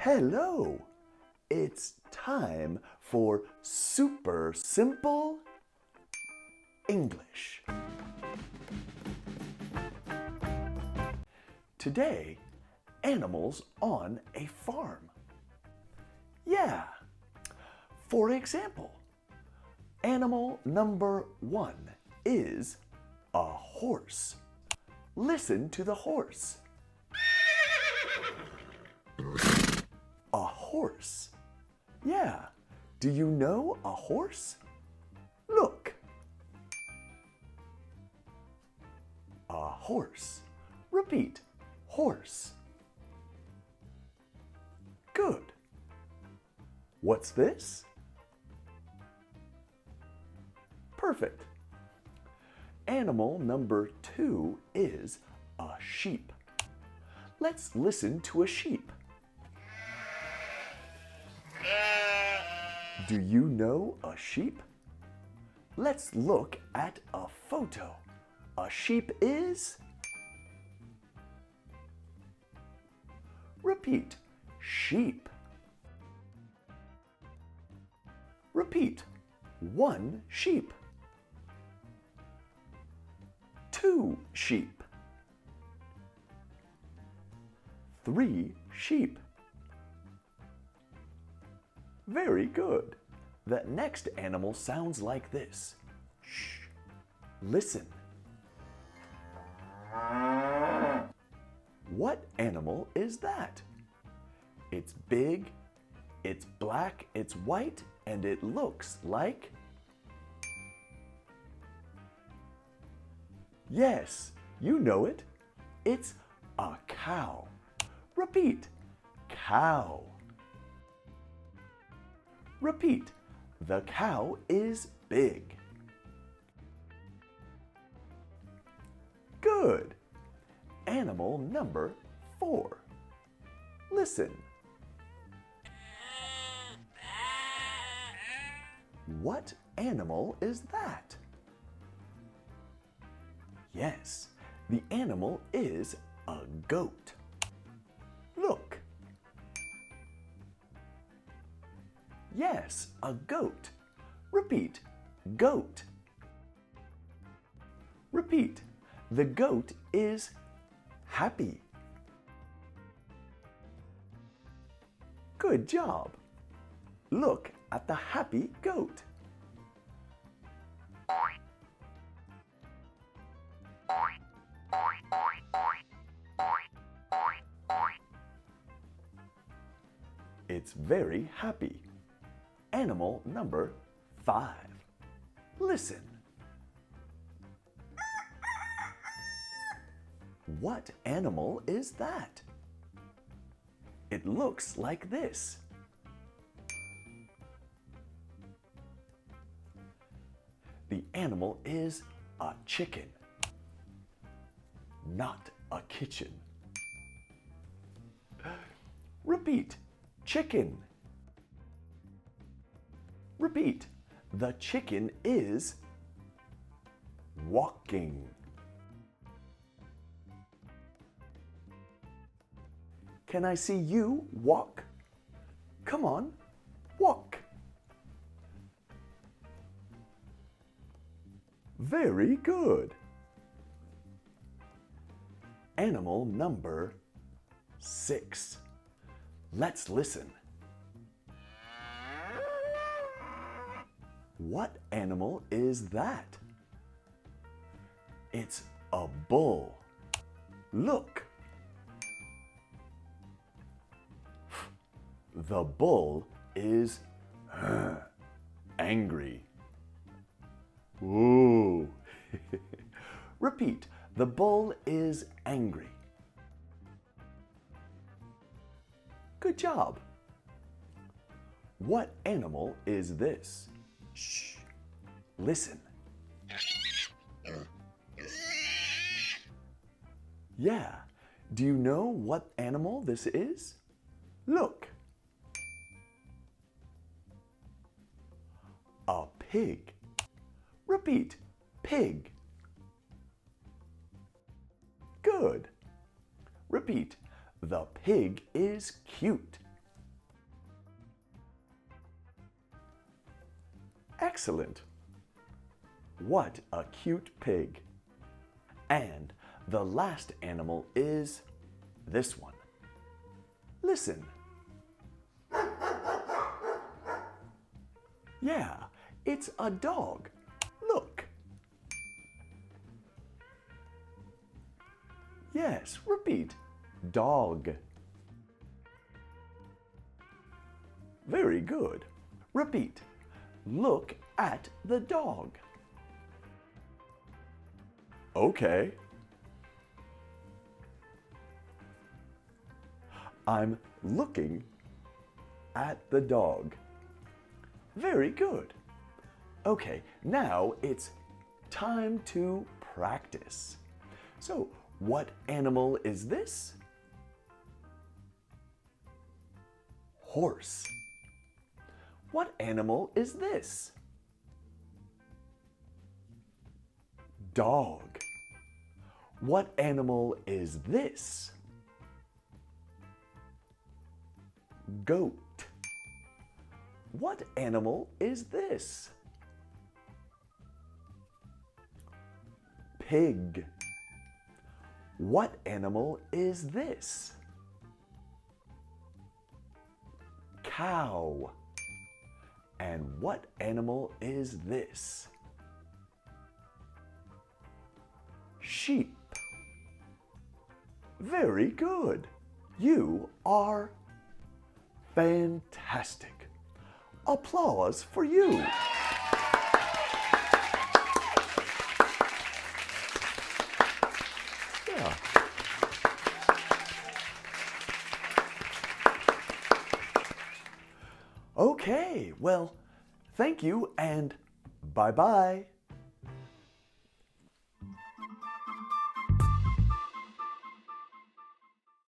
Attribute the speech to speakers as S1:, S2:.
S1: Hello! It's time for super simple English. Today, animals on a farm. Yeah. For example, animal number 1 is a horse. Listen to the horse. A horse. Yeah. Do you know a horse? Look. A horse. Repeat. Horse. Good. What's this? Perfect. Animal number 2 is a sheep. Let's listen to a sheep. Do you know a sheep? Let's look at a photo. A sheep is? Repeat. Sheep. Repeat. 1 sheep. 2 sheep. 3 sheep. Very good. The next animal sounds like this. Shh. Listen. What animal is that? It's big, it's black, it's white, and it looks like... Yes, you know it. It's a cow. Repeat. Cow. Repeat. The cow is big. Good. Animal number 4. Listen. What animal is that? Yes, the animal is a goat. Look. Yes, a goat. Repeat. Goat. Repeat. The goat is happy. Good job. Look at the happy goat. It's very happy. Animal number 5. Listen. What animal is that? It looks like this. The animal is a chicken, not a kitchen. Repeat. Chicken. Repeat. The chicken is walking. Can I see you walk? Come on, walk. Very good. Animal number 6. Let's listen. What animal is that? It's a bull. Look. The bull is angry. Ooh. Repeat. The bull is angry. Good job. What animal is this? Shh. Listen. Yeah. Do you know what animal this is? Look. A pig. Repeat. Pig. Good. Repeat. The pig is cute. Excellent. What a cute pig. And the last animal is this one. Listen. Yeah, it's a dog. Look. Yes, repeat. Dog. Very good. Repeat. Look at the dog. Okay. I'm looking at the dog. Very good. Okay, now it's time to practice. So, what animal is this? Horse. What animal is this? Dog. What animal is this? Goat. What animal is this? Pig. What animal is this? Cow. And what animal is this? Sheep. Very good. You are fantastic. Applause for you. Yeah. Okay, well, thank you and bye-bye.